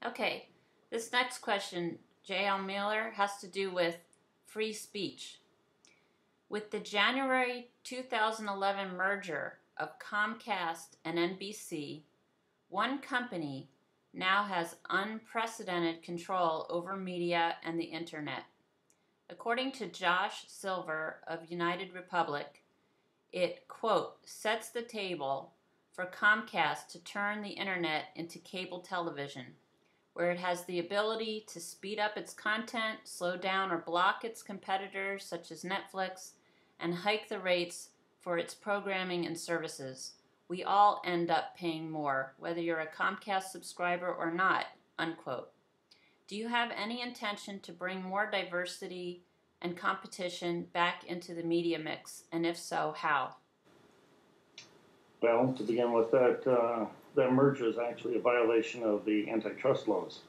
Okay, this next question, J.L. Miller, has to do with free speech. With the January 2011 merger of Comcast and NBC, one company now has unprecedented control over media and the internet. According to Josh Silver of United Republic, it, quote, sets the table for Comcast to turn the internet into cable television, where it has the ability to speed up its content, slow down or block its competitors such as Netflix, and hike the rates for its programming and services. We all end up paying more, whether you're a Comcast subscriber or not, unquote. Do you have any intention to bring more diversity and competition back into the media mix, and if so, how? Well, to begin with, that merger is actually a violation of the antitrust laws.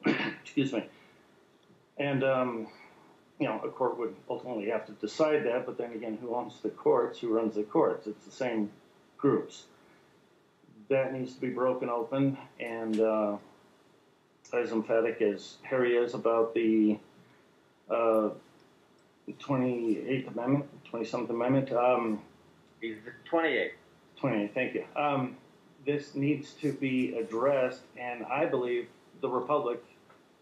Excuse me. And, a court would ultimately have to decide that, but then again, who owns the courts? Who runs the courts? It's the same groups. That needs to be broken open, and as emphatic as Harry is about the 28th Amendment, 27th Amendment. He's the 28th. 28th, thank you. This needs to be addressed, and I believe the Republic,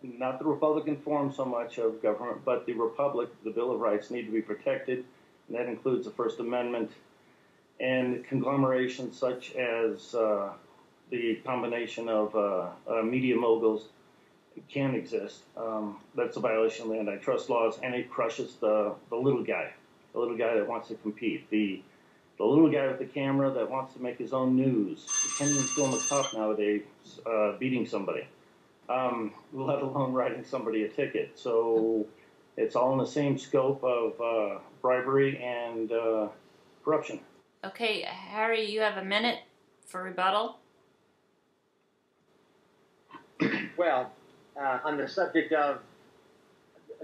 not the Republican form so much of government, but the Republic, the Bill of Rights, need to be protected, and that includes the First Amendment and conglomerations such as the combination of media moguls can exist. That's a violation of the antitrust laws, and it crushes the little guy that wants to compete, the little guy with the camera that wants to make his own news. You can't even film a cop nowadays beating somebody, let alone writing somebody a ticket. So it's all in the same scope of bribery and corruption. Okay, Harry, you have a minute for rebuttal. Well, on the subject of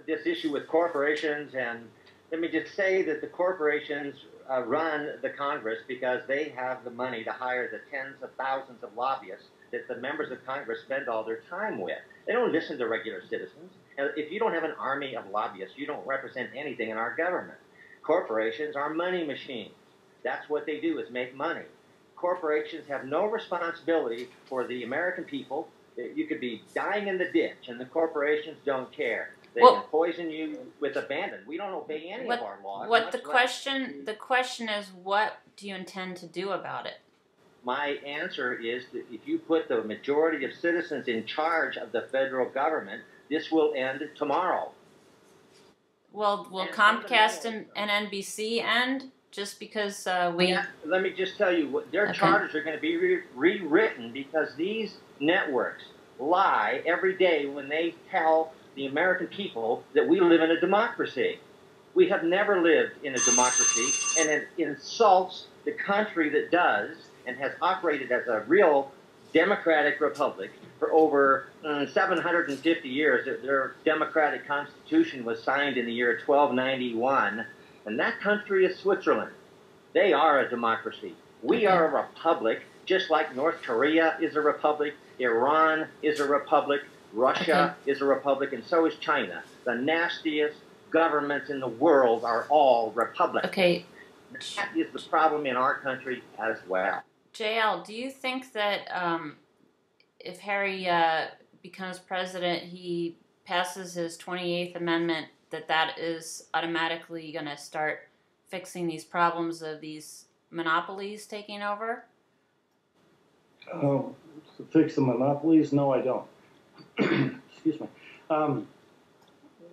this issue with corporations, and let me just say that the corporations run the Congress because they have the money to hire the tens of thousands of lobbyists that the members of Congress spend all their time with. They don't listen to regular citizens. And if you don't have an army of lobbyists, you don't represent anything in our government. Corporations are money machines. That's what they do, is make money. Corporations have no responsibility for the American people. You could be dying in the ditch, and the corporations don't care. They can poison you with abandon. We don't obey any of our laws. The question is, what do you intend to do about it? My answer is that if you put the majority of citizens in charge of the federal government, this will end tomorrow. Well, will Comcast and NBC end just because we... Yeah, let me just tell you, their charters are going to be rewritten because these networks lie every day when they tell the American people that we live in a democracy. We have never lived in a democracy, and it insults the country that does and has operated as a real democratic republic for over 750 years. Their democratic constitution was signed in the year 1291, and that country is Switzerland. They are a democracy. We are a republic, just like North Korea is a republic, Iran is a republic, Russia is a republic, and so is China. The nastiest governments in the world are all republics. Okay. That is the problem in our country as well. JL, do you think that if Harry becomes president, he passes his 28th Amendment, that is automatically going to start fixing these problems of these monopolies taking over? To fix the monopolies? No, I don't. Excuse me.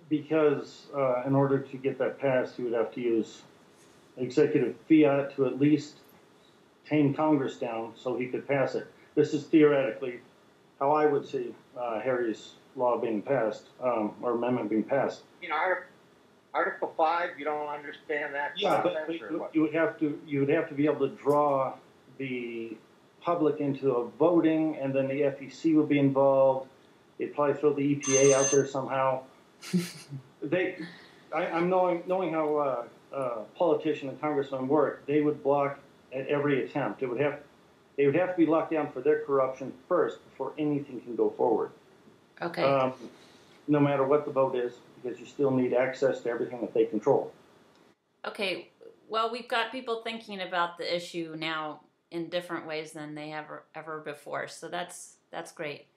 Because in order to get that passed, he would have to use executive fiat to at least tame Congress down so he could pass it. This is theoretically how I would see Harry's law being passed, or amendment being passed. You know, Article 5, you don't understand that? Yeah, but you would have to be able to draw the public into a voting, and then the FEC would be involved. They'd probably throw the EPA out there somehow. I'm knowing how politicians and congressmen work. They would block at every attempt. They would have to be locked down for their corruption first before anything can go forward. Okay. No matter what the vote is, because you still need access to everything that they control. Okay. Well, we've got people thinking about the issue now in different ways than they ever before. So that's great.